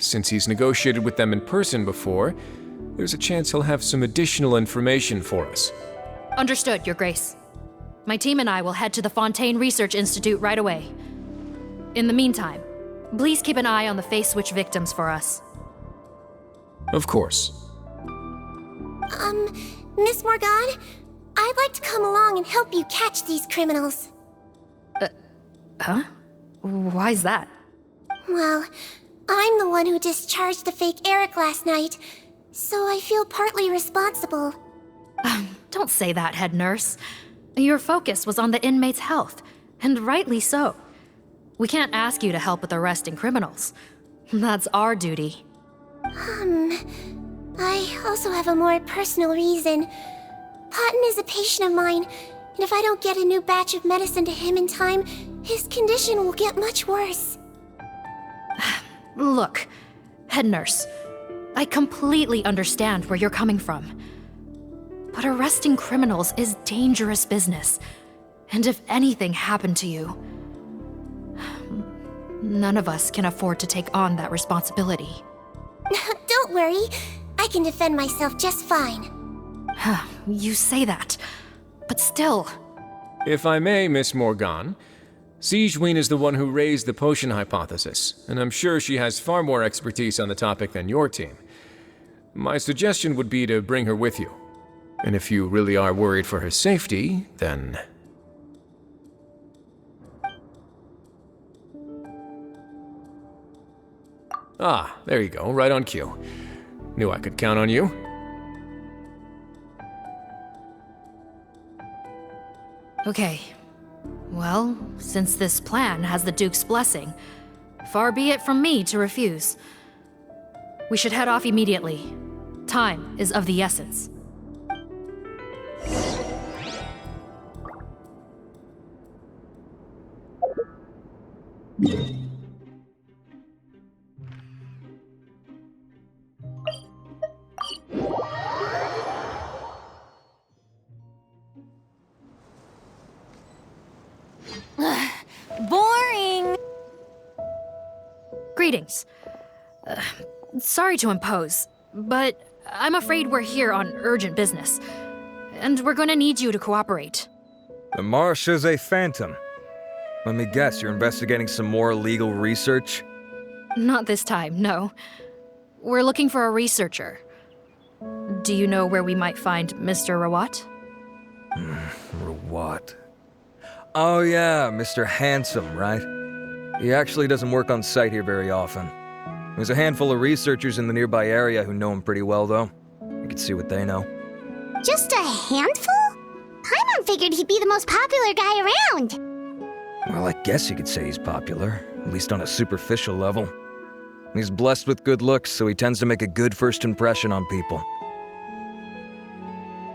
Since he's negotiated with them in person before, there's a chance he'll have some additional information for us. Understood, Your Grace. My team and I will head to the Fontaine Research Institute right away. In the meantime, please keep an eye on the Face Switch victims for us. Of course. Miss Morgan, I'd like to come along and help you catch these criminals. Huh? Why's that? Well, I'm the one who discharged the fake Eric last night, so I feel partly responsible. Don't say that, head nurse. Your focus was on the inmate's health, and rightly so. We can't ask you to help with arresting criminals. That's our duty. I also have a more personal reason. Cotton is a patient of mine, and if I don't get a new batch of medicine to him in time, his condition will get much worse. Look, head nurse, I completely understand where you're coming from. But arresting criminals is dangerous business. And if anything happened to you, none of us can afford to take on that responsibility. Don't worry, I can defend myself just fine. You say that, but still. If I may, Miss Morgan, Siegewinne is the one who raised the potion hypothesis, and I'm sure she has far more expertise on the topic than your team. My suggestion would be to bring her with you. And if you really are worried for her safety, then... Ah, there you go, right on cue. Knew I could count on you. Okay. Well, since this plan has the Duke's blessing, far be it from me to refuse. We should head off immediately. Time is of the essence. Boring! Greetings. Sorry to impose, but I'm afraid we're here on urgent business, and we're gonna need you to cooperate. The Marsh is a phantom. Let me guess, you're investigating some more illegal research? Not this time, no. We're looking for a researcher. Do you know where we might find Mr. Rawat? Rawat. Oh yeah, Mr. Handsome, right? He actually doesn't work on site here very often. There's a handful of researchers in the nearby area who know him pretty well, though. You can see what they know. Just a handful? Paimon figured he'd be the most popular guy around. Well, I guess you could say he's popular, at least on a superficial level. He's blessed with good looks, so he tends to make a good first impression on people.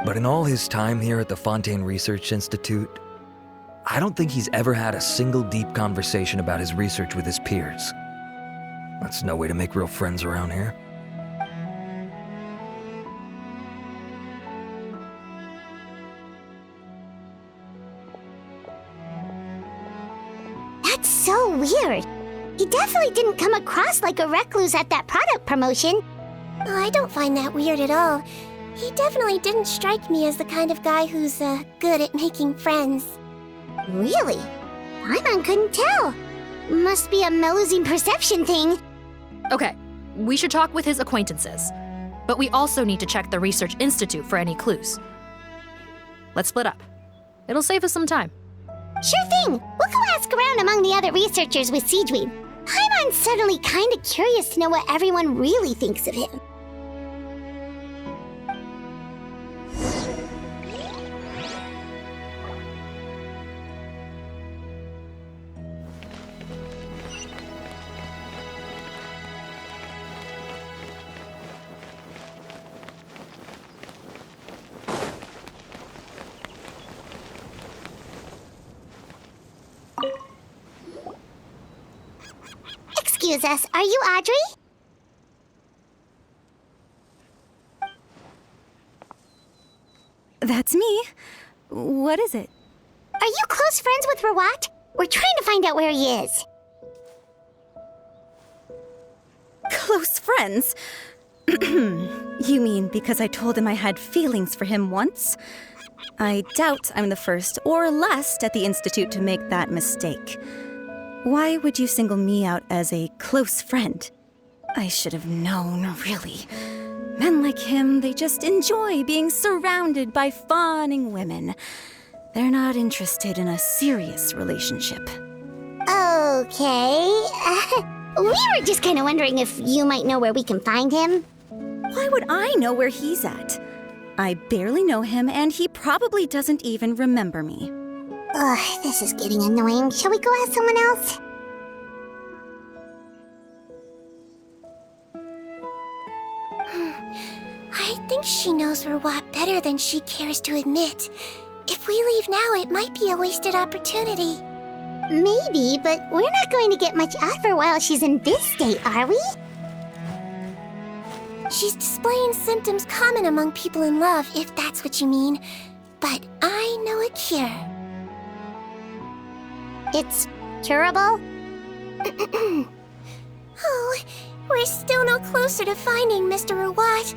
But in all his time here at the Fontaine Research Institute, I don't think he's ever had a single deep conversation about his research with his peers. That's no way to make real friends around here. That's so weird. He definitely didn't come across like a recluse at that product promotion. I don't find that weird at all. He definitely didn't strike me as the kind of guy who's, good at making friends. Really? Paimon couldn't tell. Must be a Melusine perception thing. Okay, we should talk with his acquaintances. But we also need to check the Research Institute for any clues. Let's split up. It'll save us some time. Sure thing. We'll go ask around among the other researchers with Siegewinne. Paimon's suddenly kinda curious to know what everyone really thinks of him. Excuse us, are you Audrey? That's me. What is it? Are you close friends with Rawat? We're trying to find out where he is. Close friends? You mean because I told him I had feelings for him once? I doubt I'm the first or last at the Institute to make that mistake. Why would you single me out as a close friend? I should have known, really. Men like him, they just enjoy being surrounded by fawning women. They're not interested in a serious relationship. Okay. We were just kind of wondering if you might know where we can find him. Why would I know where he's at? I barely know him, and he probably doesn't even remember me. Ugh, this is getting annoying. Shall we go ask someone else? I think she knows Rawat better than she cares to admit. If we leave now, it might be a wasted opportunity. Maybe, but we're not going to get much out of her while she's in this state, are we? She's displaying symptoms common among people in love, if that's what you mean. But I know a cure. It's curable? Oh, we're still no closer to finding Mr. Rawat.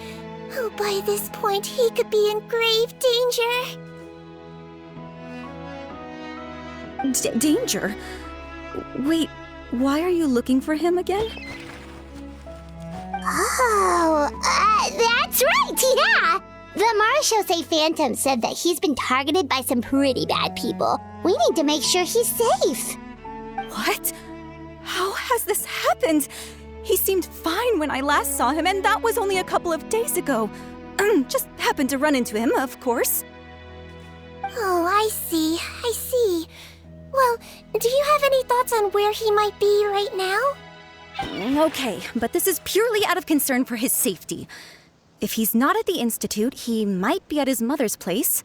Oh, by this point, he could be in grave danger. Danger? Wait, why are you looking for him again? Oh, that's right, yeah! The Marshose Phantom said that he's been targeted by some pretty bad people. We need to make sure he's safe. What? How has this happened? He seemed fine when I last saw him, and that was only a couple of days ago. Just happened to run into him, of course. Oh, I see. Well, do you have any thoughts on where he might be right now? Okay, but this is purely out of concern for his safety. If he's not at the Institute, he might be at his mother's place.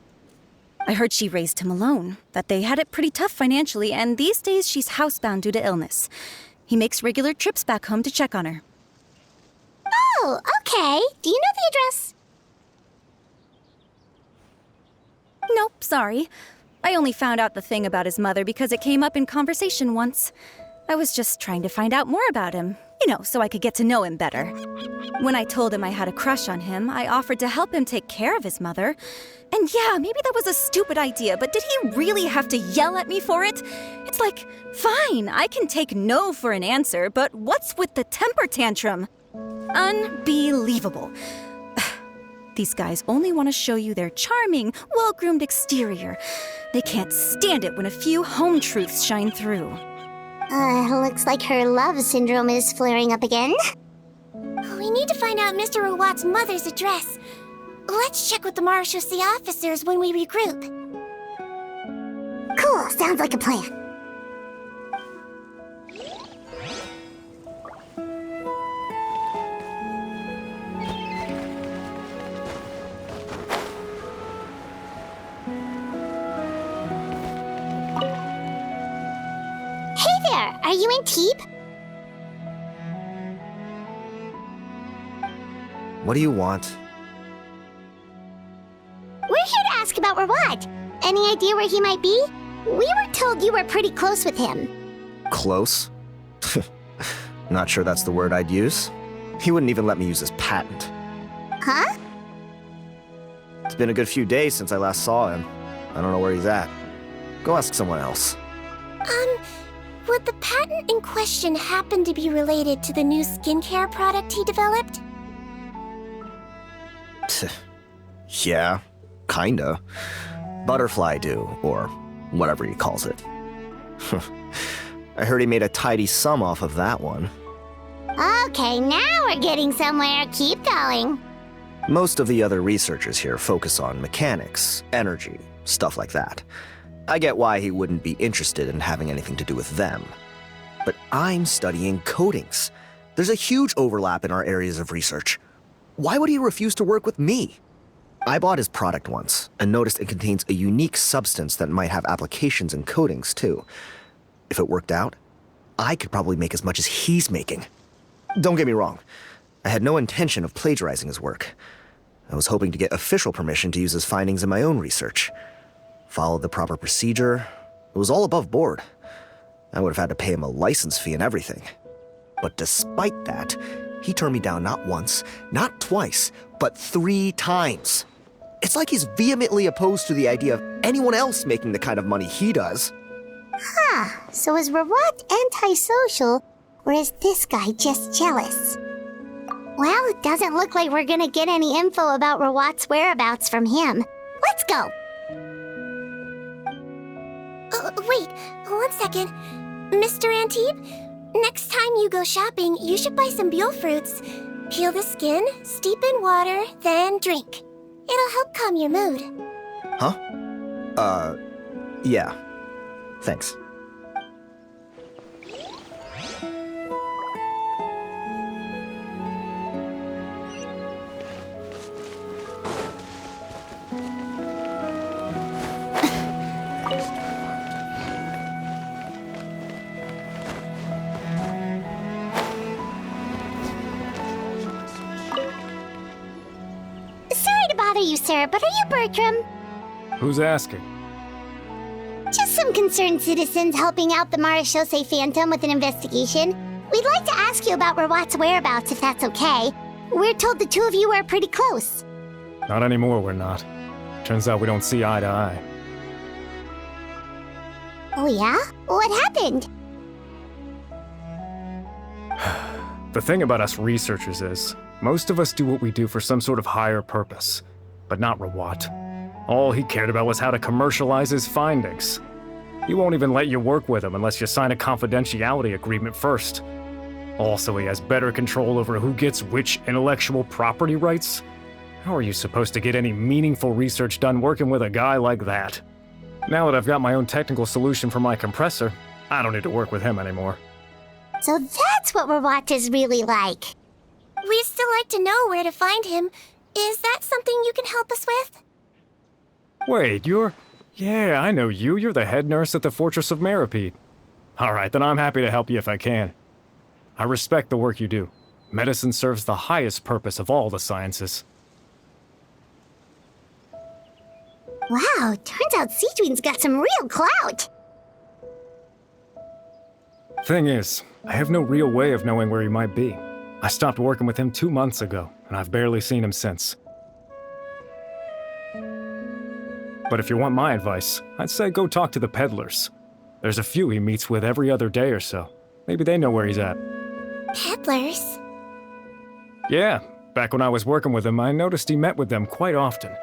I heard she raised him alone, that they had it pretty tough financially, and these days she's housebound due to illness. He makes regular trips back home to check on her. Oh, okay. Do you know the address? Nope, sorry. I only found out the thing about his mother because it came up in conversation once. I was just trying to find out more about him, so I could get to know him better. When I told him I had a crush on him, I offered to help him take care of his mother. And yeah, maybe that was a stupid idea, but did he really have to yell at me for it? It's like, fine, I can take no for an answer, but what's with the temper tantrum? Unbelievable. These guys only want to show you their charming, well-groomed exterior. They can't stand it when a few home truths shine through. Looks like her love syndrome is flaring up again. We need to find out Mr. Rawat's mother's address. Let's check with the Marshose officers when we regroup. Cool, sounds like a plan. Hey there, are you in Teep? What do you want? We're here to ask about Rawat. Any idea where he might be? We were told you were pretty close with him. Close? Not sure that's the word I'd use. He wouldn't even let me use his patent. Huh? It's been a good few days since I last saw him. I don't know where he's at. Go ask someone else. Would the patent in question happen to be related to the new skincare product he developed? Yeah, kinda. Butterfly dew, or whatever he calls it. I heard he made a tidy sum off of that one. Okay, now we're getting somewhere. Keep going. Most of the other researchers here focus on mechanics, energy, stuff like that. I get why he wouldn't be interested in having anything to do with them. But I'm studying coatings. There's a huge overlap in our areas of research. Why would he refuse to work with me? I bought his product once and noticed it contains a unique substance that might have applications in coatings too. If it worked out, I could probably make as much as he's making. Don't get me wrong, I had no intention of plagiarizing his work. I was hoping to get official permission to use his findings in my own research. Followed the proper procedure. It was all above board. I would have had to pay him a license fee and everything. But despite that, He turned me down not once, not twice, but 3 times. It's like he's vehemently opposed to the idea of anyone else making the kind of money he does. So is Rawat antisocial, or is this guy just jealous? Well, it doesn't look like we're gonna get any info about Rawat's whereabouts from him. Let's go! Wait, 1 second. Mr. Antibes, next time you go shopping, you should buy some Buell fruits. Peel the skin, steep in water, then drink. It'll help calm your mood. Huh? Yeah. Thanks. Sorry to bother you, sir, but are you Bertram? Who's asking? Just some concerned citizens helping out the Marechaussee Phantom with an investigation. We'd like to ask you about Rawat's whereabouts, if that's okay. We're told the 2 of you are pretty close. Not anymore, we're not. Turns out we don't see eye to eye. Oh yeah? What happened? The thing about us researchers is, most of us do what we do for some sort of higher purpose. But not Rawat. All he cared about was how to commercialize his findings. He won't even let you work with him unless you sign a confidentiality agreement first. Also, he has better control over who gets which intellectual property rights. How are you supposed to get any meaningful research done working with a guy like that? Now that I've got my own technical solution for my compressor, I don't need to work with him anymore. So that's what Rawat is really like. We'd still like to know where to find him. Is that something you can help us with? Wait, Yeah, I know you. You're the head nurse at the Fortress of Meripede. Alright, then I'm happy to help you if I can. I respect the work you do. Medicine serves the highest purpose of all the sciences. Wow, turns out Siegewinne's got some real clout. Thing is, I have no real way of knowing where he might be. I stopped working with him 2 months ago, and I've barely seen him since. But if you want my advice, I'd say go talk to the peddlers. There's a few he meets with every other day or so. Maybe they know where he's at. Peddlers? Yeah, back when I was working with him, I noticed he met with them quite often.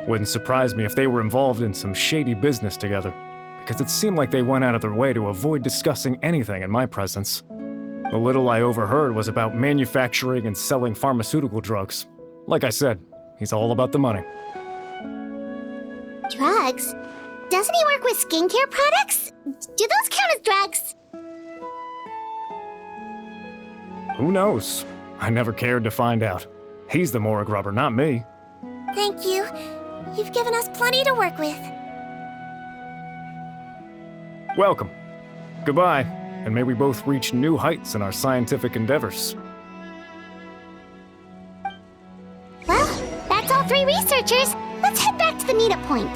Wouldn't surprise me if they were involved in some shady business together, because it seemed like they went out of their way to avoid discussing anything in my presence. The little I overheard was about manufacturing and selling pharmaceutical drugs. Like I said, he's all about the money. Drugs? Doesn't he work with skincare products? Do those count as drugs? Who knows? I never cared to find out. He's the morgue rubber, not me. Thank you. You've given us plenty to work with. Welcome. Goodbye, and may we both reach new heights in our scientific endeavors. Well, that's all 3 researchers. Let's head back to the meetup point.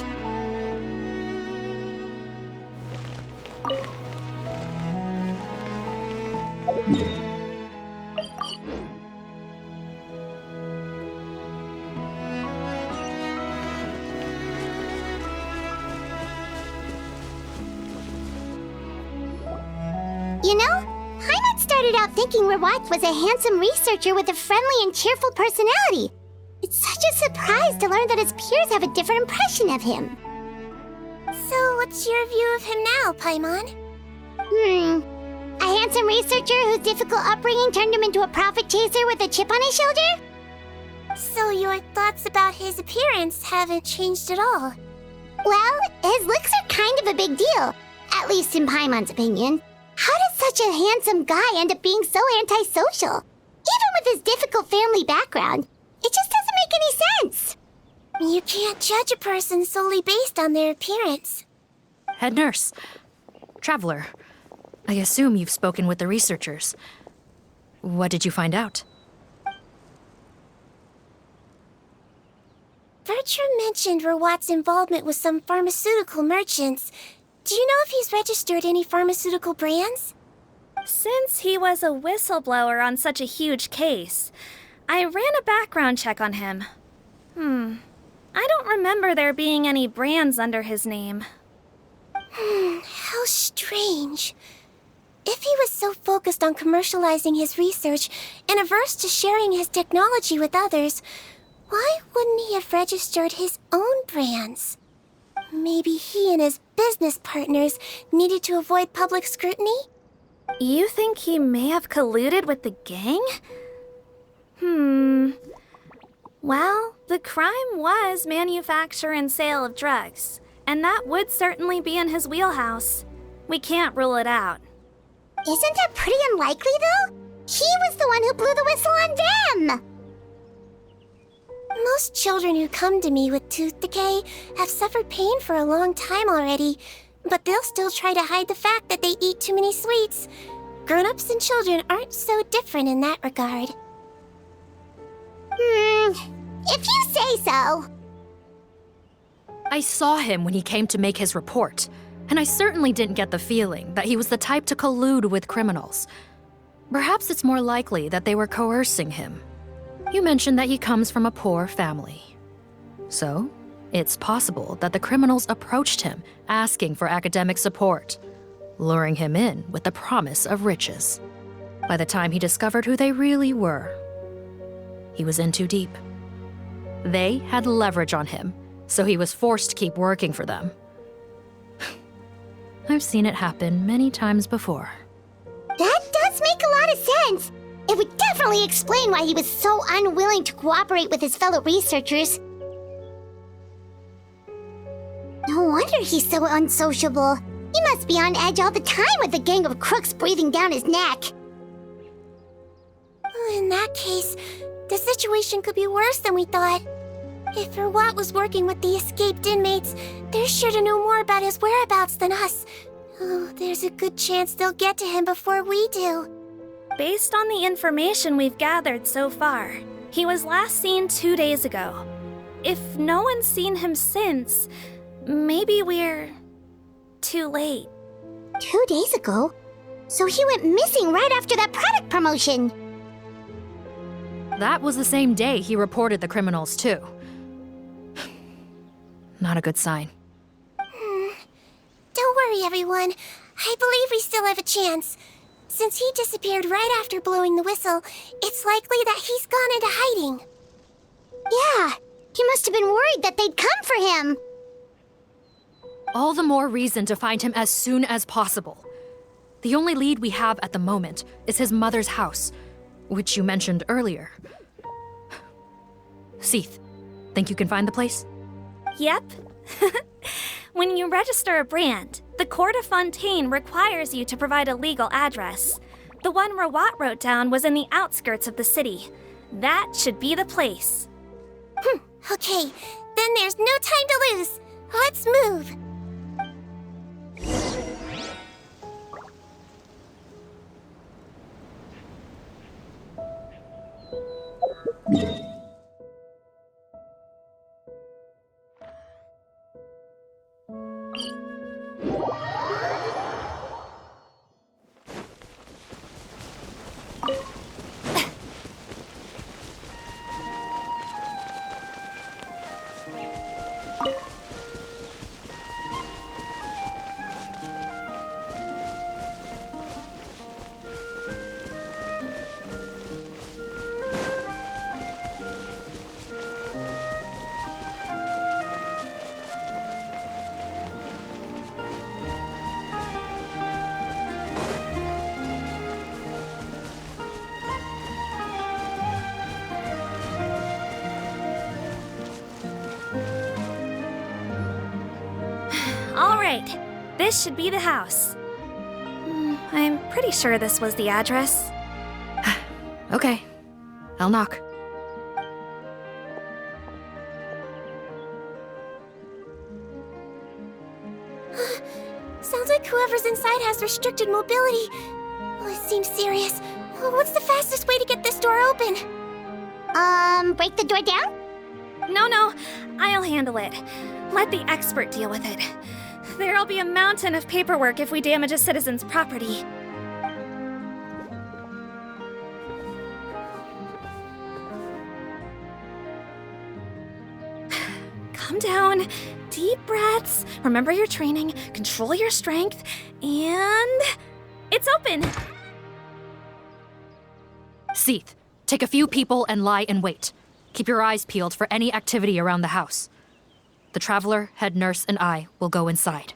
You know, Paimon started out thinking Rawat was a handsome researcher with a friendly and cheerful personality. It's such a surprise to learn that his peers have a different impression of him. So, what's your view of him now, Paimon? A handsome researcher whose difficult upbringing turned him into a profit chaser with a chip on his shoulder? So your thoughts about his appearance haven't changed at all? Well, his looks are kind of a big deal, at least in Paimon's opinion. How did such a handsome guy end up being so antisocial? Even with his difficult family background, it just doesn't make any sense. You can't judge a person solely based on their appearance. Head nurse. Traveler. I assume you've spoken with the researchers. What did you find out? Bertram mentioned Rawat's involvement with some pharmaceutical merchants. Do you know if he's registered any pharmaceutical brands? Since he was a whistleblower on such a huge case, I ran a background check on him. I don't remember there being any brands under his name. How strange. If he was so focused on commercializing his research and averse to sharing his technology with others, why wouldn't he have registered his own brands? Maybe he and his business partners needed to avoid public scrutiny? You think he may have colluded with the gang? Well, the crime was manufacture and sale of drugs, and that would certainly be in his wheelhouse. We can't rule it out. Isn't that pretty unlikely, though? He was the one who blew the whistle on them! Most children who come to me with tooth decay have suffered pain for a long time already, but they'll still try to hide the fact that they eat too many sweets. Grown-ups and children aren't so different in that regard. If you say so. I saw him when he came to make his report, and I certainly didn't get the feeling that he was the type to collude with criminals. Perhaps it's more likely that they were coercing him. You mentioned that he comes from a poor family. So, it's possible that the criminals approached him asking for academic support, luring him in with the promise of riches. By the time he discovered who they really were, he was in too deep. They had leverage on him, so he was forced to keep working for them. I've seen it happen many times before. That does make a lot of sense. It would definitely explain why he was so unwilling to cooperate with his fellow researchers. No wonder he's so unsociable. He must be on edge all the time with a gang of crooks breathing down his neck. In that case, the situation could be worse than we thought. If Verwat was working with the escaped inmates, they're sure to know more about his whereabouts than us. Oh, there's a good chance they'll get to him before we do. Based on the information we've gathered so far, he was last seen 2 days ago. If no one's seen him since, maybe we're too late. 2 days ago? So he went missing right after that product promotion. That was the same day he reported the criminals, too. Not a good sign. Don't worry, everyone. I believe we still have a chance. Since he disappeared right after blowing the whistle, it's likely that he's gone into hiding. Yeah, he must have been worried that they'd come for him. All the more reason to find him as soon as possible. The only lead we have at the moment is his mother's house, which you mentioned earlier. Seath, think you can find the place? Yep. When you register a brand, the Court of Fontaine requires you to provide a legal address. The one Rawat wrote down was in the outskirts of the city. That should be the place. Okay, then there's no time to lose. Let's move. All right, this should be the house. I'm pretty sure this was the address. Okay, I'll knock. Sounds like whoever's inside has restricted mobility. Oh, it seems serious. What's the fastest way to get this door open? Break the door down? No, I'll handle it. Let the expert deal with it. There'll be a mountain of paperwork if we damage a citizen's property. Calm down. Deep breaths. Remember your training. Control your strength. And... it's open! Seath, take a few people and lie in wait. Keep your eyes peeled for any activity around the house. The Traveler, head nurse, and I will go inside.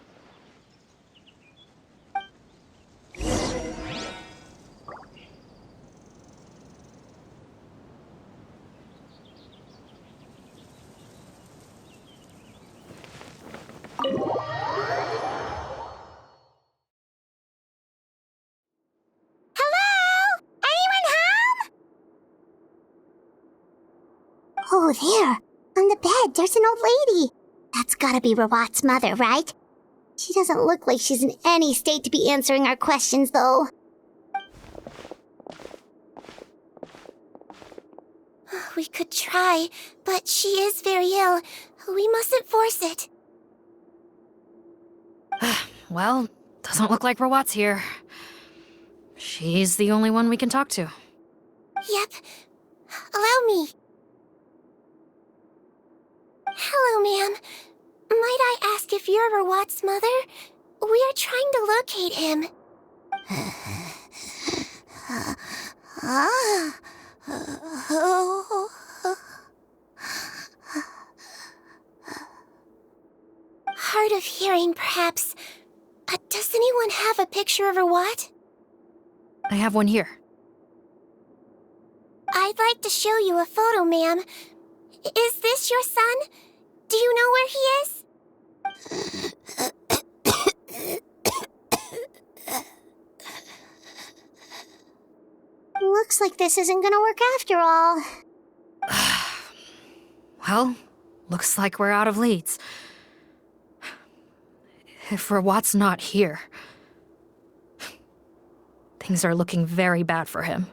Oh, there. On the bed, there's an old lady. That's gotta be Rawat's mother, right? She doesn't look like she's in any state to be answering our questions, though. We could try, but she is very ill. We mustn't force it. Well, doesn't look like Rawat's here. She's the only one we can talk to. Yep. Allow me. Hello, ma'am. Might I ask if you're Rawat's mother? We are trying to locate him. Hard of hearing, perhaps. Does anyone have a picture of Rawat? I have one here. I'd like to show you a photo, ma'am. Is this your son? Do you know where he is? Looks like this isn't gonna work after all. Well, looks like we're out of leads. If Rawat's not here, things are looking very bad for him.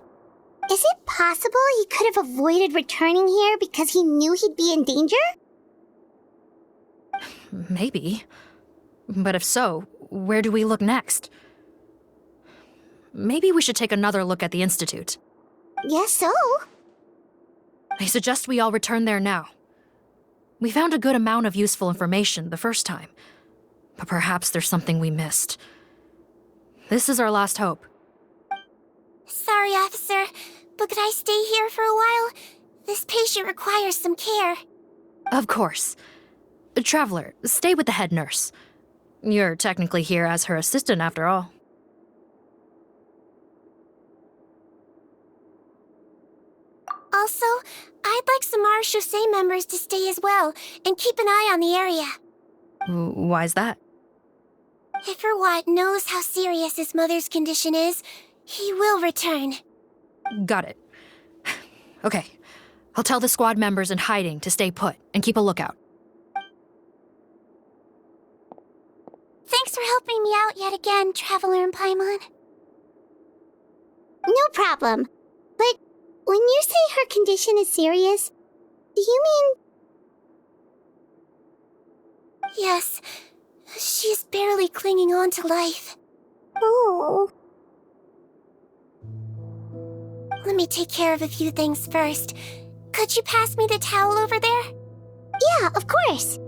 Is it possible he could have avoided returning here because he knew he'd be in danger? Maybe. But if so, where do we look next? Maybe we should take another look at the Institute. Guess so. I suggest we all return there now. We found a good amount of useful information the first time, but perhaps there's something we missed. This is our last hope. Sorry, officer, but could I stay here for a while? This patient requires some care. Of course. Traveler, stay with the head nurse. You're technically here as her assistant after all. Also, I'd like some Marechaussee members to stay as well, and keep an eye on the area. Why's that? If Rawat knows how serious his mother's condition is, he will return. Got it. Okay, I'll tell the squad members in hiding to stay put and keep a lookout. Thanks for helping me out yet again, Traveler and Paimon. No problem. But when you say her condition is serious, do you mean... Yes, she's barely clinging on to life. Oh. Let me take care of a few things first. Could you pass me the towel over there? Yeah, of course.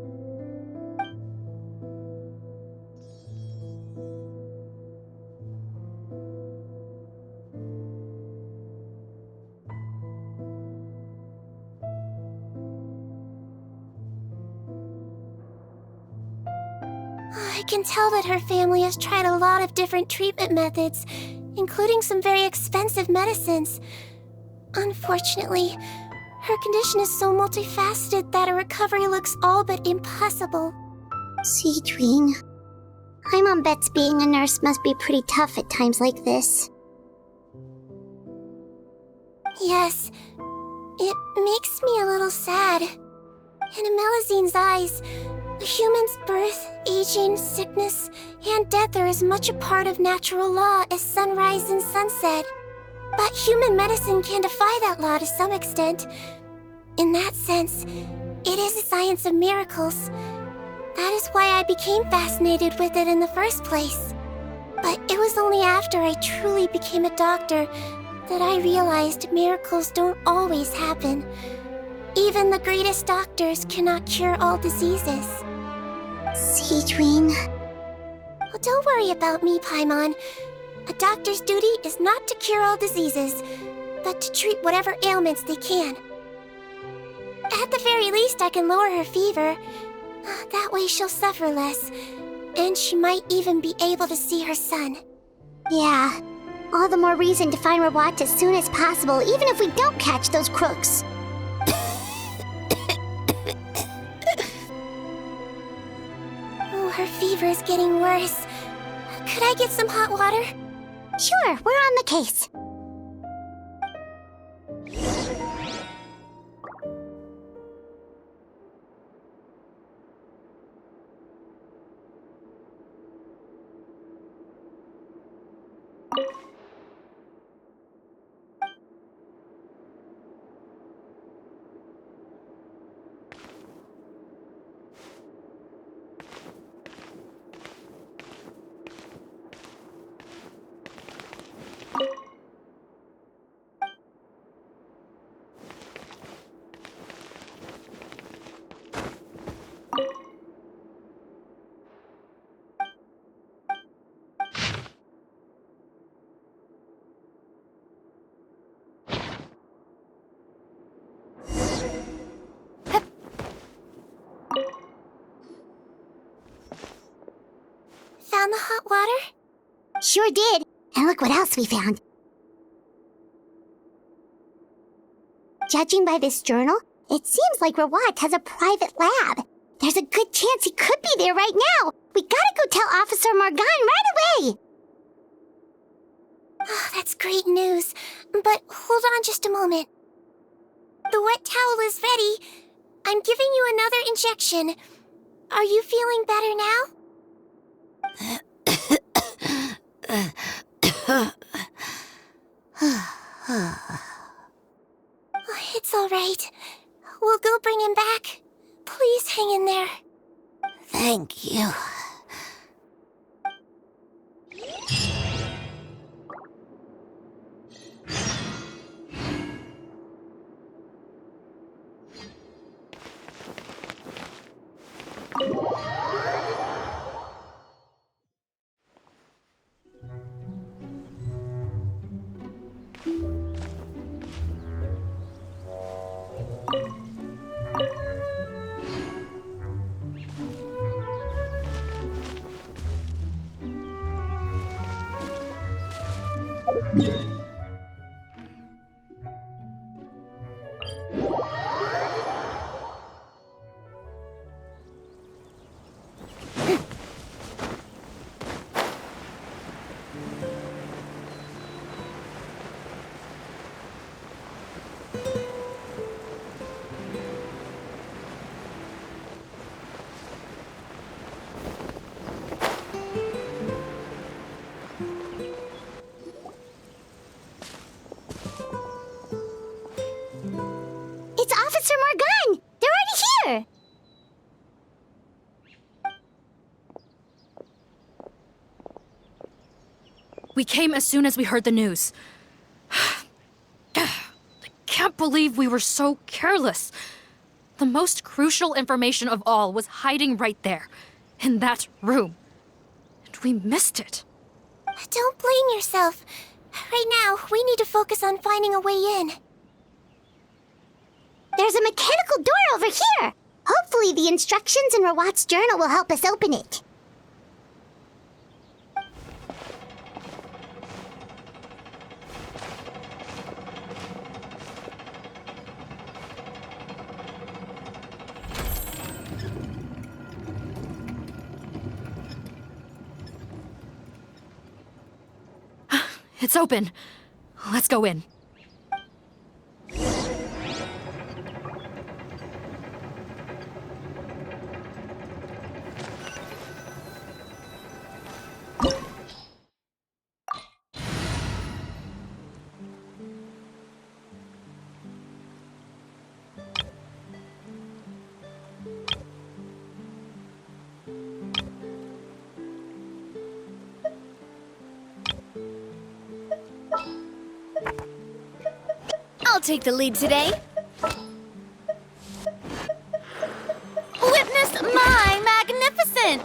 I can tell that her family has tried a lot of different treatment methods, including some very expensive medicines. Unfortunately, her condition is so multifaceted that a recovery looks all but impossible. Siegewinne, Paimon bets being a nurse must be pretty tough at times like this. Yes, it makes me a little sad. In Amelizine's eyes, a human's birth, aging, sickness, and death are as much a part of natural law as sunrise and sunset. But human medicine can defy that law to some extent. In that sense, it is a science of miracles. That is why I became fascinated with it in the first place. But it was only after I truly became a doctor that I realized miracles don't always happen. Even the greatest doctors cannot cure all diseases. Siegewinne. Well, don't worry about me, Paimon. A doctor's duty is not to cure all diseases, but to treat whatever ailments they can. At the very least, I can lower her fever. That way she'll suffer less, and she might even be able to see her son. Yeah, all the more reason to find Rawat as soon as possible, even if we don't catch those crooks. Oh, her fever is getting worse. Could I get some hot water? Sure, we're on the case. Found the hot water? Sure did. And look what else we found. Judging by this journal, it seems like Rawat has a private lab. There's a good chance he could be there right now. We gotta go tell Officer Morgan right away. Oh, that's great news. But hold on just a moment. The wet towel is ready. I'm giving you another injection. Are you feeling better now? It's all right. We'll go bring him back. Please hang in there. Thank you. It's Officer Morgan! They're already here! We came as soon as we heard the news. I can't believe we were so careless. The most crucial information of all was hiding right there, in that room. And we missed it. Don't blame yourself. Right now, we need to focus on finding a way in. There's a mechanical door over here! Hopefully the instructions in Rawat's journal will help us open it. It's open. Let's go in. I'll take the lead today. magnificent!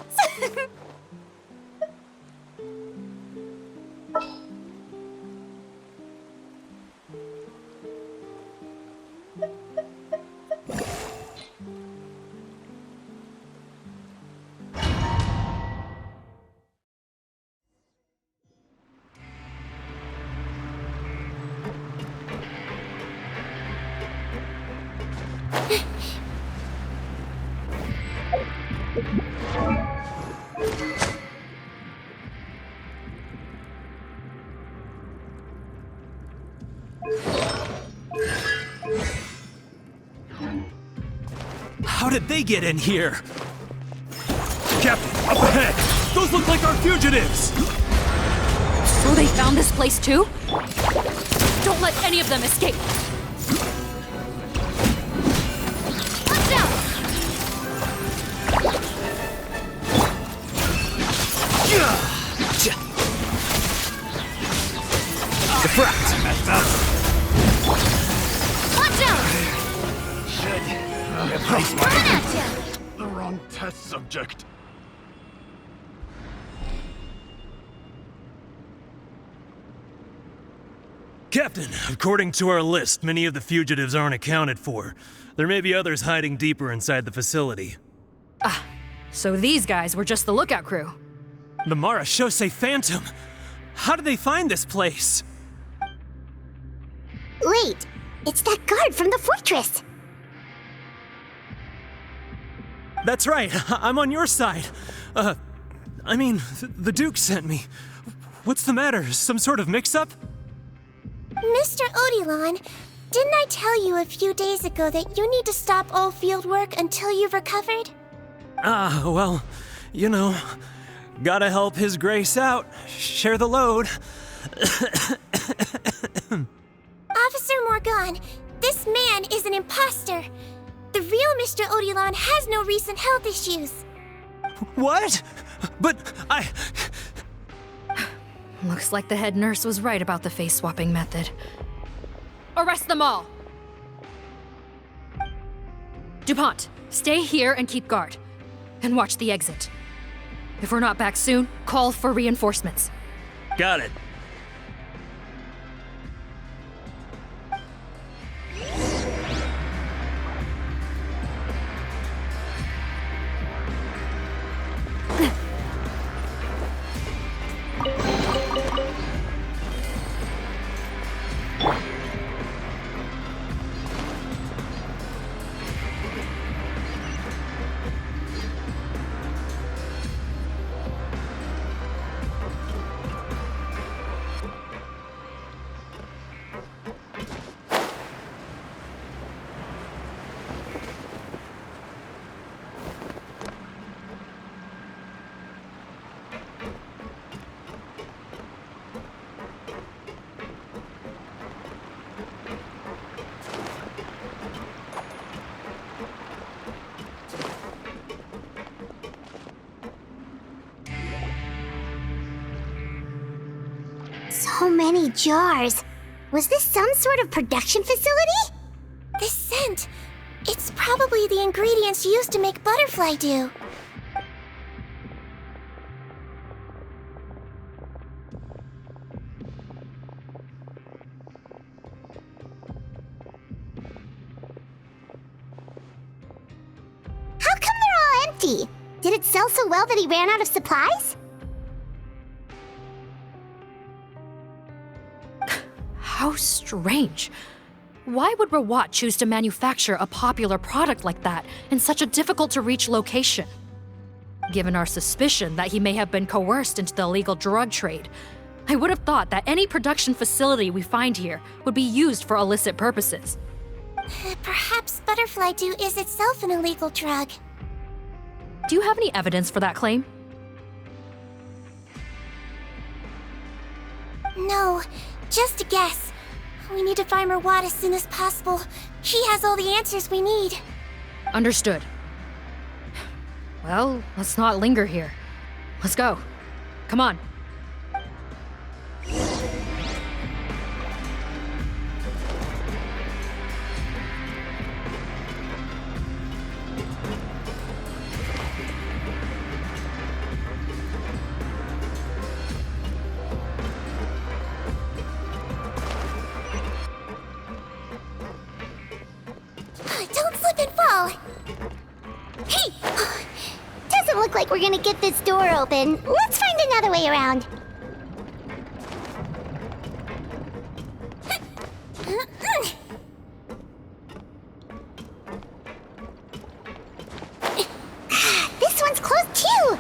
How did they get in here? Captain, up ahead! Those look like our fugitives! So they found this place too? Don't let any of them escape! Watch out! Defract! Watch out! Coming at ya! The wrong test subject. Captain, according to our list, many of the fugitives aren't accounted for. There may be others hiding deeper inside the facility. So these guys were just the lookout crew. The Marashose Phantom! How did they find this place? Wait, it's that guard from the fortress. That's right, I'm on your side. The Duke sent me. What's the matter? Some sort of mix-up? Mr. Odilon, didn't I tell you a few days ago that you need to stop all field work until you've recovered? Well, you know, gotta help His Grace out. Share the load. Officer Morgan, this man is an imposter. The real Mr. Odilon has no recent health issues. What? But I... Looks like the head nurse was right about the face-swapping method. Arrest them all! DuPont, stay here and keep guard. And watch the exit. If we're not back soon, call for reinforcements. Got it. So many jars. Was this some sort of production facility? This scent. It's probably the ingredients used to make butterfly dew. How come they're all empty? Did it sell so well that he ran out of supplies? How strange. Why would Rawat choose to manufacture a popular product like that in such a difficult-to-reach location? Given our suspicion that he may have been coerced into the illegal drug trade, I would have thought that any production facility we find here would be used for illicit purposes. Perhaps butterfly dew is itself an illegal drug. Do you have any evidence for that claim? No, just a guess. We need to find Rawat as soon as possible. He has all the answers we need. Understood. Well, let's not linger here. Let's go. Come on. all! Hey! Doesn't look like we're gonna get this door open. Let's find another way around. This one's closed too!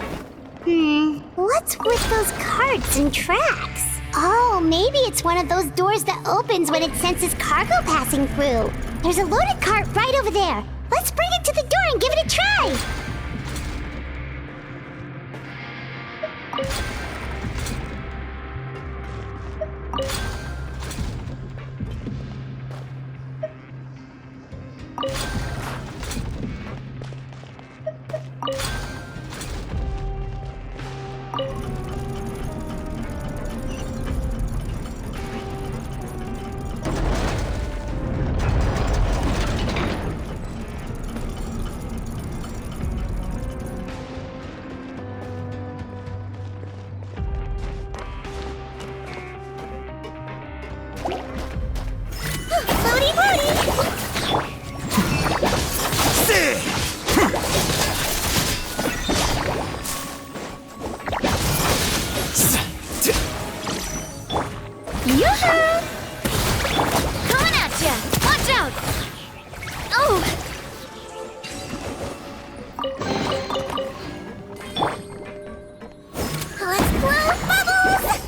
What's with those carts and tracks? Oh, maybe it's one of those doors that opens when it senses cargo passing through. There's a loaded cart right over there. Let's bring it to the door and give it a try! Floaty Yoo-hoo! Coming at ya! Watch out! Oh! Let's blow bubbles!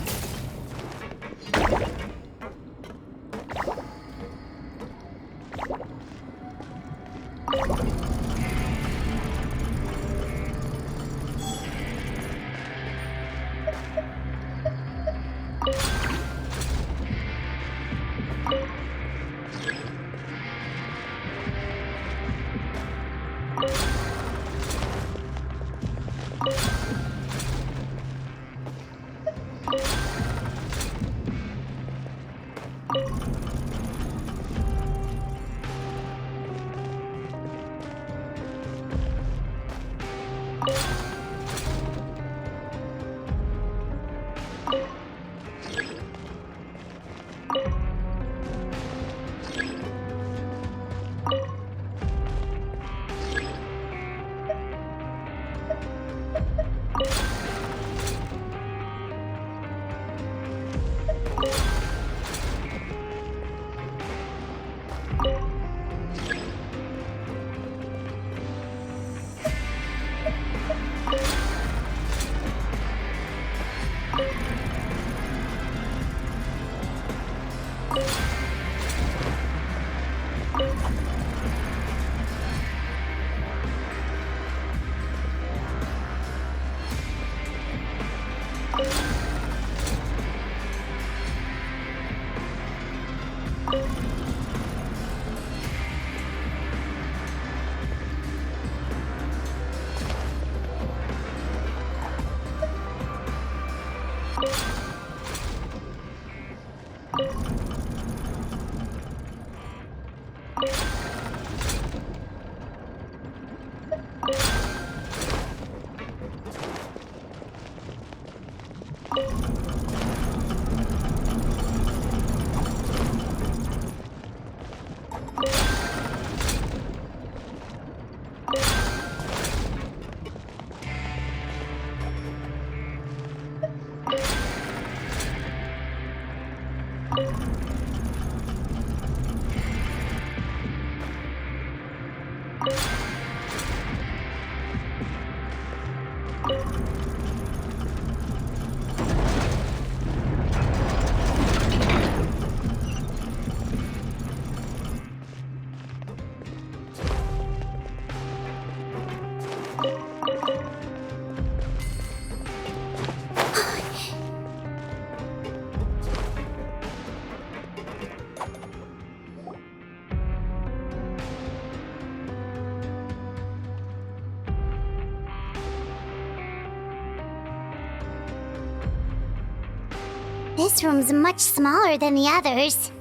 This room's much smaller than the others.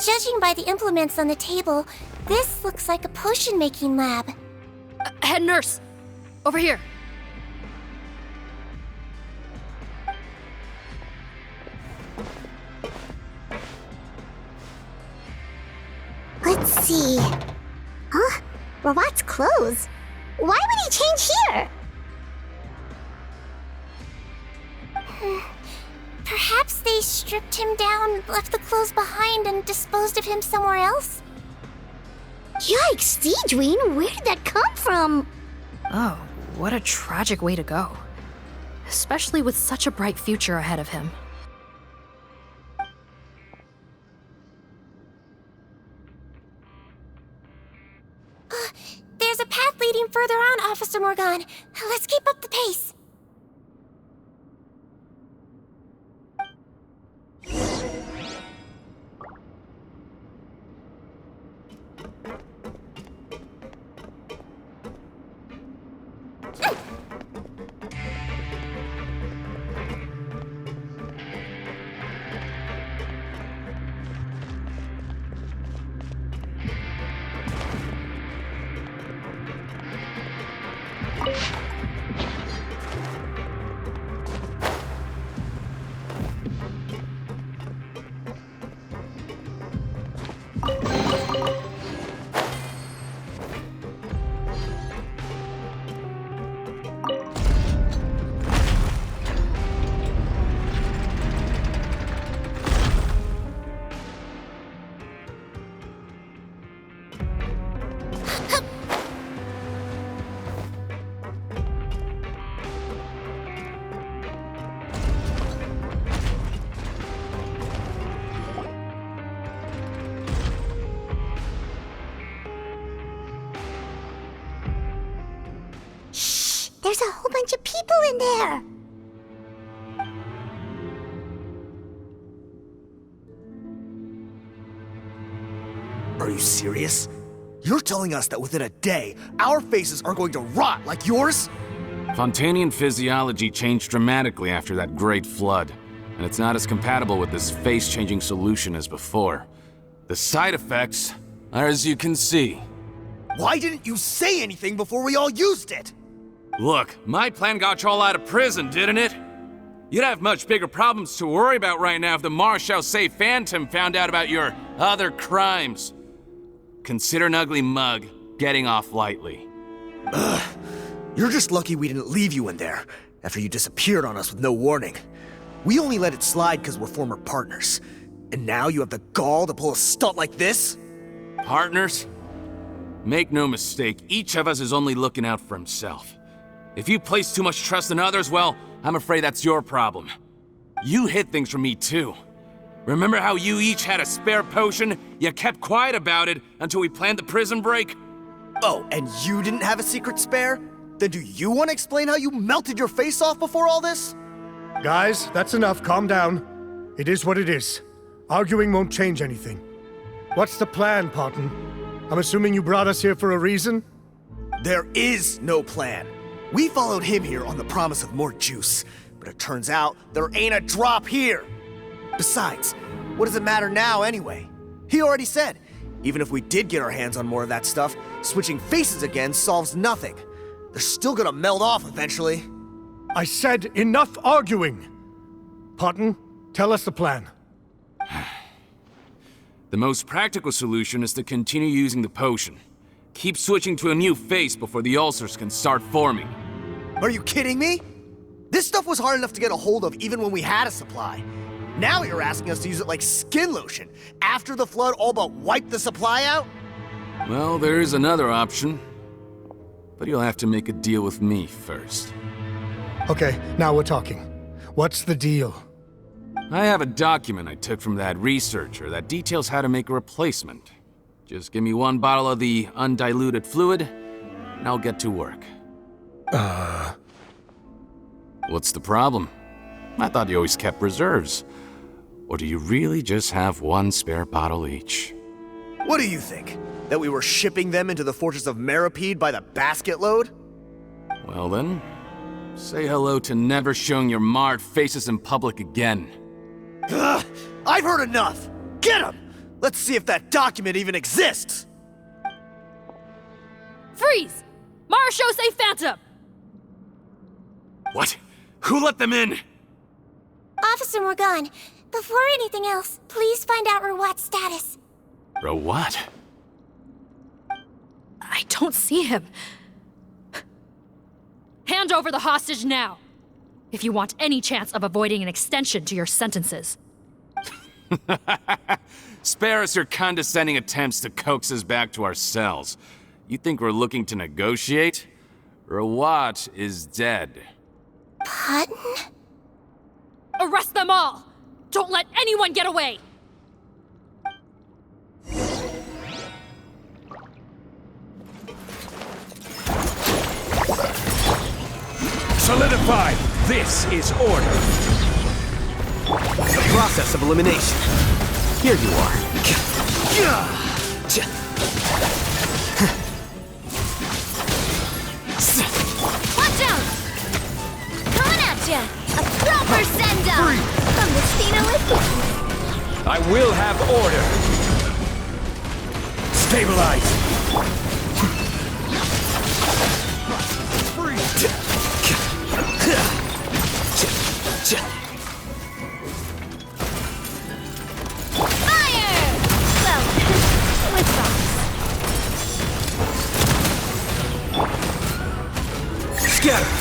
Judging by the implements on the table, this looks like a potion-making lab. Head nurse! Over here! Let's Let's see. Huh? Rawat's clothes? Why would he change here? Perhaps they stripped him down, left the clothes behind, and disposed of him somewhere else? Yikes, Siegewinne, where did that come from? Oh, what a tragic way to go. Especially with such a bright future ahead of him. There's a path leading further on, Officer Morgan. Let's keep up the pace. There's a whole bunch of people in there! Are you serious? You're telling us that within a day, our faces are going to rot like yours? Fontanian physiology changed dramatically after that great flood, and it's not as compatible with this face-changing solution as before. The side effects are as you can see. Why didn't you say anything before we all used it? Look, my plan got you all out of prison, didn't it? You'd have much bigger problems to worry about right now if the Marshal Say Phantom found out about your other crimes. Consider an ugly mug getting off lightly. Ugh. You're just lucky we didn't leave you in there after you disappeared on us with no warning. We only let it slide because we're former partners. And now you have the gall to pull a stunt like this? Partners? Make no mistake, each of us is only looking out for himself. If you place too much trust in others, well, I'm afraid that's your problem. You hid things from me too. Remember how you each had a spare potion? You kept quiet about it until we planned the prison break? Oh, and you didn't have a secret spare? Then do you want to explain how you melted your face off before all this? Guys, that's enough. Calm down. It is what it is. Arguing won't change anything. What's the plan, Parton? I'm assuming you brought us here for a reason? There is no plan. We followed him here on the promise of more juice, but it turns out there ain't a drop here. Besides, what does it matter now anyway? He already said, even if we did get our hands on more of that stuff, switching faces again solves nothing. They're still gonna melt off eventually. I said enough arguing! Parton, tell us the plan. The most practical solution is to continue using the potion. Keep switching to a new face before the ulcers can start forming. Are you kidding me? This stuff was hard enough to get a hold of even when we had a supply. Now you're asking us to use it like skin lotion, after the flood all but wiped the supply out? Well, there is another option. But you'll have to make a deal with me first. Okay, now we're talking. What's the deal? I have a document I took from that researcher that details how to make a replacement. Just give me one bottle of the undiluted fluid, and I'll get to work. What's the problem? I thought you always kept reserves. Or do you really just have one spare bottle each? What do you think? That we were shipping them into the fortress of Meripede by the basket load? Well then, say hello to never showing your marred faces in public again. Ugh, I've heard enough! Get him! Let's see if that document even exists! Freeze! Marshal Say Phantom! What? Who let them in? Officer Morgan, before anything else, please find out Rawat's status. Bro, what? don't see him. Hand over the hostage now, if you want any chance of avoiding an extension to your sentences. Spare us your condescending attempts to coax us back to our cells. You think we're looking to negotiate? Rawat is dead. Patton? Arrest them all! Don't let anyone get away! Solidified! This is order! The process of elimination. Here you are. Watch out! Coming at ya! A proper send-off! From the Stina. I will have order! Stabilize! Fire! Well, with bombs. Scatter!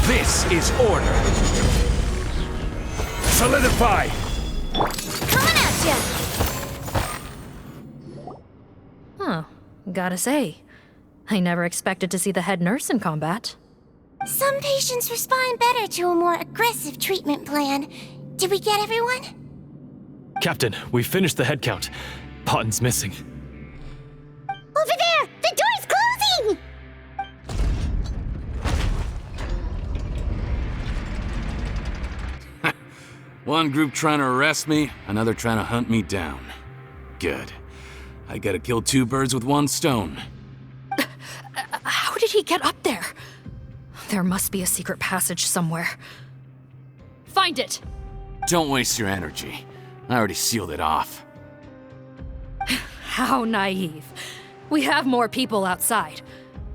This is order! Solidify! Coming at ya! Huh. Gotta say, I never expected to see the head nurse in combat. Some patients respond better to a more aggressive treatment plan. Did we get everyone? Captain, we finished the head count. Patton's missing. Over there! The door's closing! One group trying to arrest me, another trying to hunt me down. Good. I gotta kill two birds with one stone. How did he get up there? There must be a secret passage somewhere. Find it! Don't waste your energy. I already sealed it off. How naive. We have more people outside.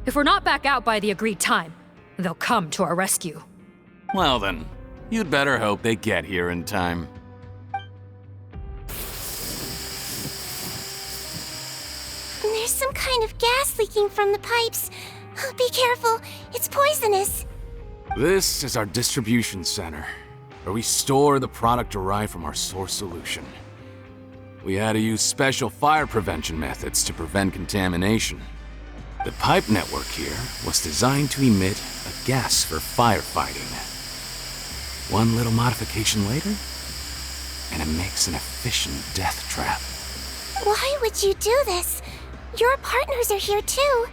If we're not back out by the agreed time, they'll come to our rescue. Well then, you'd better hope they get here in time. There's some kind of gas leaking from the pipes. Be careful, it's poisonous. This is our distribution center, where we store the product derived from our source solution. We had to use special fire prevention methods to prevent contamination. The pipe network here was designed to emit a gas for firefighting. One little modification later, and it makes an efficient death trap. Why would you do this? Your partners are here too.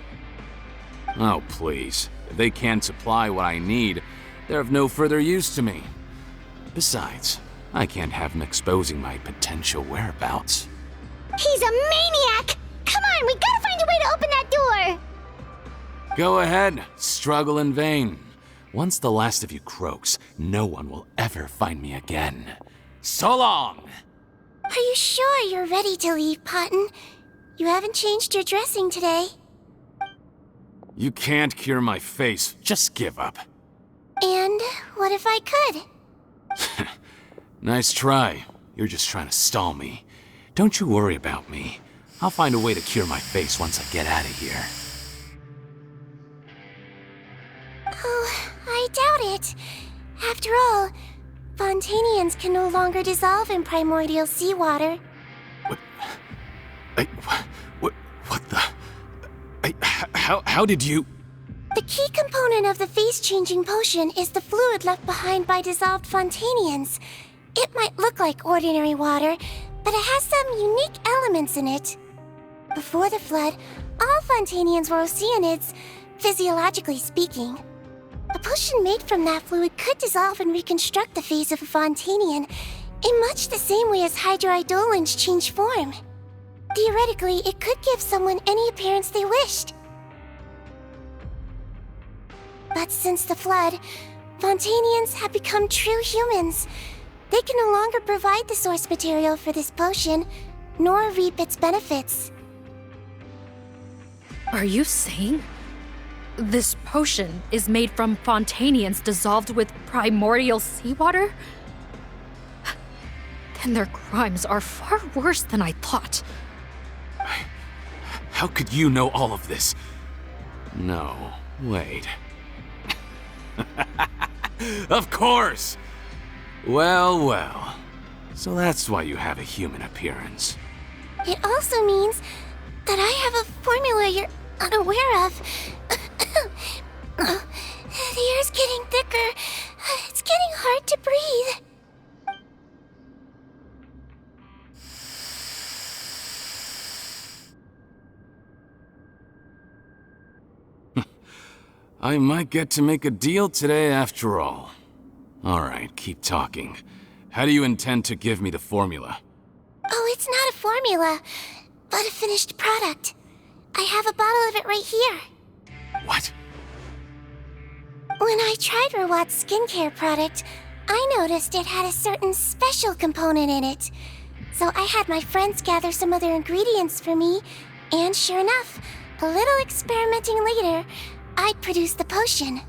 Oh, please. If they can't supply what I need, they're of no further use to me. Besides, I can't have them exposing my potential whereabouts. He's a maniac! Come on, we gotta find a way to open that door! Go ahead, struggle in vain. Once the last of you croaks, no one will ever find me again. So long! Are you sure you're ready to leave, Patton? You haven't changed your dressing today. You can't cure my face, just give up. And what if I could? Nice try. You're just trying to stall me. Don't you worry about me. I'll find a way to cure my face once I get out of here. Oh, I doubt it. After all, Fontanians can no longer dissolve in primordial seawater. What the? How did you? The key component of the face-changing potion is the fluid left behind by dissolved Fontanians. It might look like ordinary water, but it has some unique elements in it. Before the flood, all Fontanians were oceanids, physiologically speaking. A potion made from that fluid could dissolve and reconstruct the face of a Fontanian in much the same way as hydroidolins change form. Theoretically, it could give someone any appearance they wished. But since the flood, Fontanians have become true humans. They can no longer provide the source material for this potion, nor reap its benefits. Are you saying This potion is made from Fontanians dissolved with primordial seawater? Then their crimes are far worse than I thought. How could you know all of this? No, wait. Of course! Well, well. So that's why you have a human appearance. It also means that I have a formula you're unaware of. The air's getting thicker. It's getting hard to breathe. I might get to make a deal today after all. Alright, keep talking. How do you intend to give me the formula? Oh, it's not a formula, but a finished product. I have a bottle of it right here. What? When I tried Rawat's skincare product, I noticed it had a certain special component in it. So I had my friends gather some other ingredients for me, and sure enough, a little experimenting later, I'd produced the potion.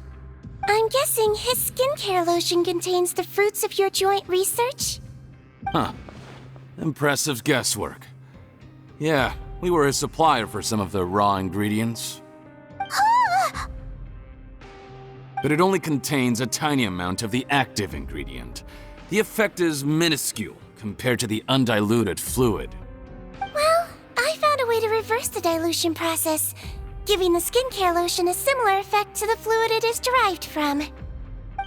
I'm guessing his skincare lotion contains the fruits of your joint research? Huh. Impressive guesswork. Yeah, we were a supplier for some of the raw ingredients. But it only contains a tiny amount of the active ingredient. The effect is minuscule compared to the undiluted fluid. Well, I found a way to reverse the dilution process, giving the skincare lotion a similar effect to the fluid it is derived from.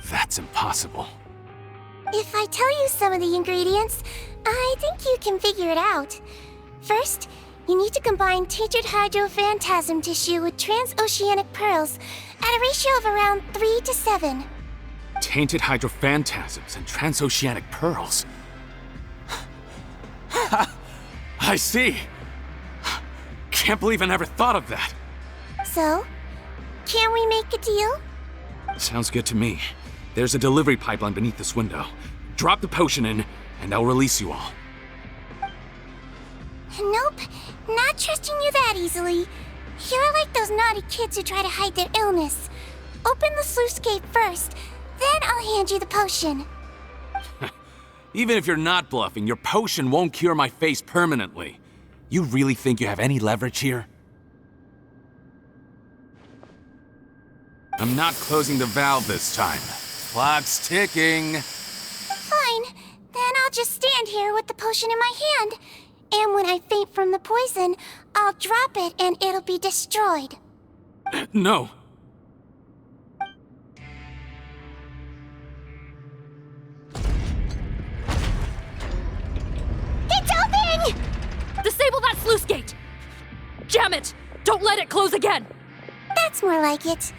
That's impossible. If I tell you some of the ingredients, I think you can figure it out. First, you need to combine tainted hydrophantasm tissue with transoceanic pearls at a ratio of around 3 to 7. Tainted hydrophantasms and transoceanic pearls. I see. Can't believe I never thought of that. So, can we make a deal? Sounds good to me. There's a delivery pipeline beneath this window. Drop the potion in, and I'll release you all. Nope, not trusting you that easily. You're like those naughty kids who try to hide their illness. Open the sluice gate first, then I'll hand you the potion. Even if you're not bluffing, your potion won't cure my face permanently. You really think you have any leverage here? I'm not closing the valve this time. Clock's ticking. Fine, then I'll just stand here with the potion in my hand. And when I faint from the poison, I'll drop it and it'll be destroyed. No. It's open! Disable that sluice gate! Jam it! Don't let it close again! That's more like it.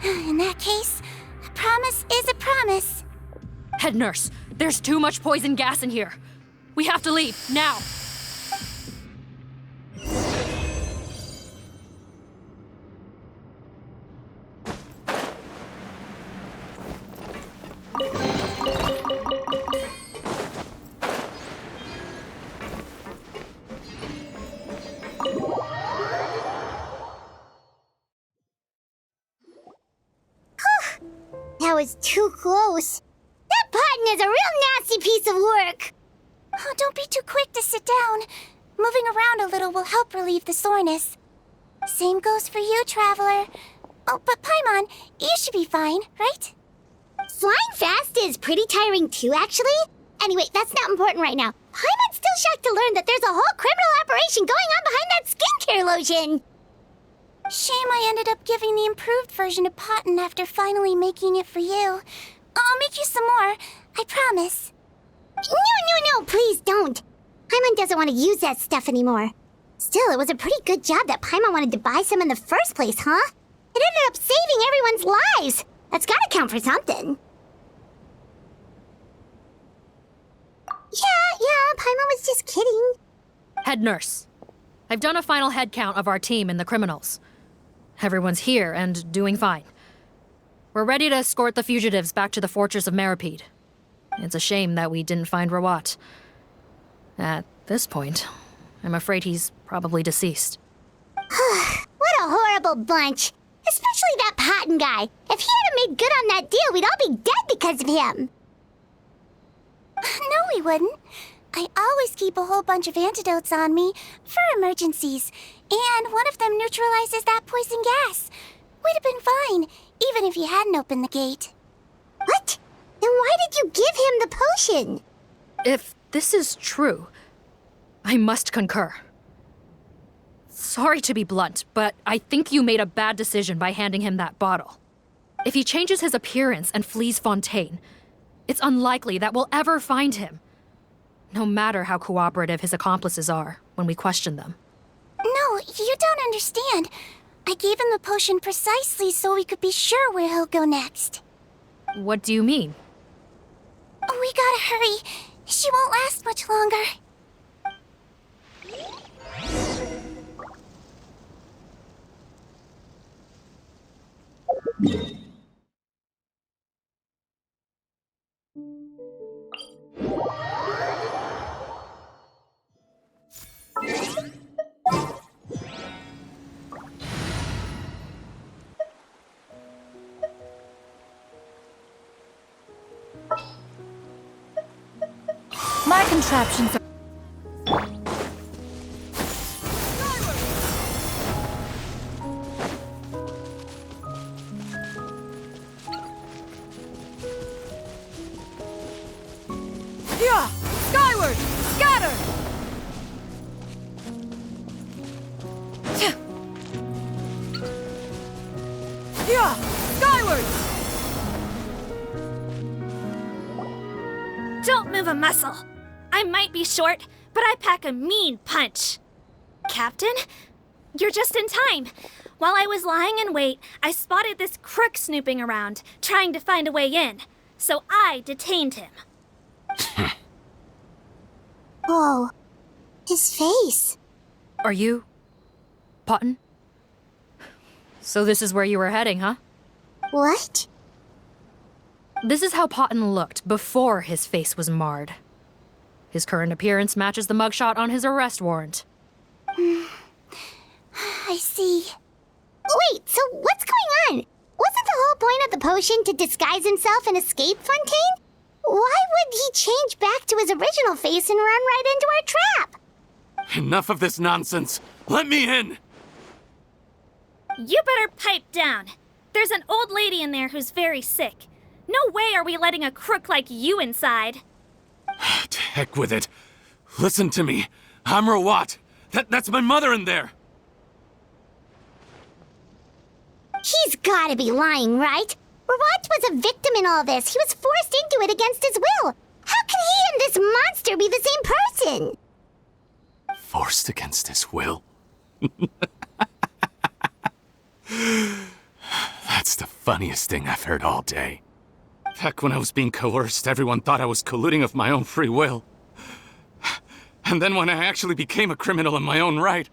In that case, a promise is a promise. Head nurse, there's too much poison gas in here. We have to leave, now! That was too close. That button is a real nasty piece of work. Oh, don't be too quick to sit down. Moving around a little will help relieve the soreness. Same goes for you, Traveler. Oh, but Paimon, you should be fine, right? Flying fast is pretty tiring too, actually. Anyway, that's not important right now. Paimon's still shocked to learn that there's a whole criminal operation going on behind that skincare lotion. Shame I ended up giving the improved version to Potten after finally making it for you. I'll make you some more, I promise. No, please don't. Paimon doesn't want to use that stuff anymore. Still, it was a pretty good job that Paimon wanted to buy some in the first place, huh? It ended up saving everyone's lives. That's gotta count for something. Yeah, Paimon was just kidding. Head nurse, I've done a final head count of our team and the criminals. Everyone's here and doing fine. We're ready to escort the fugitives back to the fortress of Meripede. It's a shame that we didn't find Rawat. At this point, I'm afraid he's probably deceased. What a horrible bunch. Especially that Patton guy. If he had made good on that deal, we'd all be dead because of him. No, we wouldn't. I always keep a whole bunch of antidotes on me for emergencies, and one of them neutralizes that poison gas. We'd have been fine, even if you hadn't opened the gate. What? Then why did you give him the potion? If this is true, I must concur. Sorry to be blunt, but I think you made a bad decision by handing him that bottle. If he changes his appearance and flees Fontaine, it's unlikely that we'll ever find him. No matter how cooperative his accomplices are when we question them. No, you don't understand. I gave him the potion precisely so we could be sure where he'll go next. What do you mean? We gotta hurry. She won't last much longer. My contraptions are... Yeah! Skyward! Scatter! Yeah! Skyward! Don't move a muscle. I might be short, but I pack a mean punch. Captain, you're just in time. While I was lying in wait, I spotted this crook snooping around, trying to find a way in. So I detained him. Oh, his face. Are you... Potton? So this is where you were heading, huh? What? This is how Potton looked before his face was marred. His current appearance matches the mugshot on his arrest warrant. I see. Wait, so what's going on? Wasn't the whole point of the potion to disguise himself and escape Fontaine? Why would he change back to his original face and run right into our trap? Enough of this nonsense. Let me in. You better pipe down. There's an old lady in there who's very sick. No way are we letting a crook like you inside. To heck with it. Listen to me. I'm Rawat. That's my mother in there. He's gotta be lying, right? Rawat was a victim in all this. He was forced into it against his will. How can he and this monster be the same person? Forced against his will? That's the funniest thing I've heard all day. Back when I was being coerced, everyone thought I was colluding of my own free will. And then when I actually became a criminal in my own right,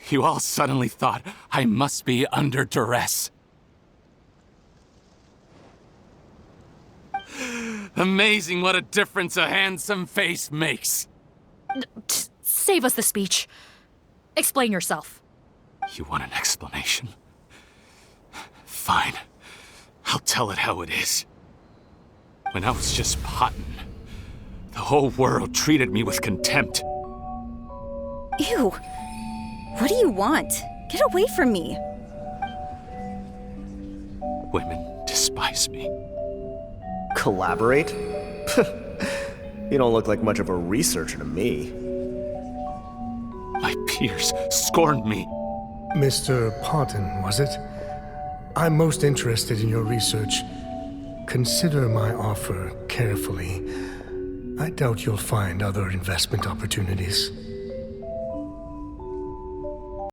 you all suddenly thought I must be under duress. Amazing what a difference a handsome face makes. Save us the speech. Explain yourself. You want an explanation? Fine. I'll tell it how it is. When I was just Potton, the whole world treated me with contempt. Ew. What do you want? Get away from me. Women despise me. Collaborate? You don't look like much of a researcher to me. My peers scorned me. Mr. Potton, was it? I'm most interested in your research. Consider my offer carefully. I doubt you'll find other investment opportunities.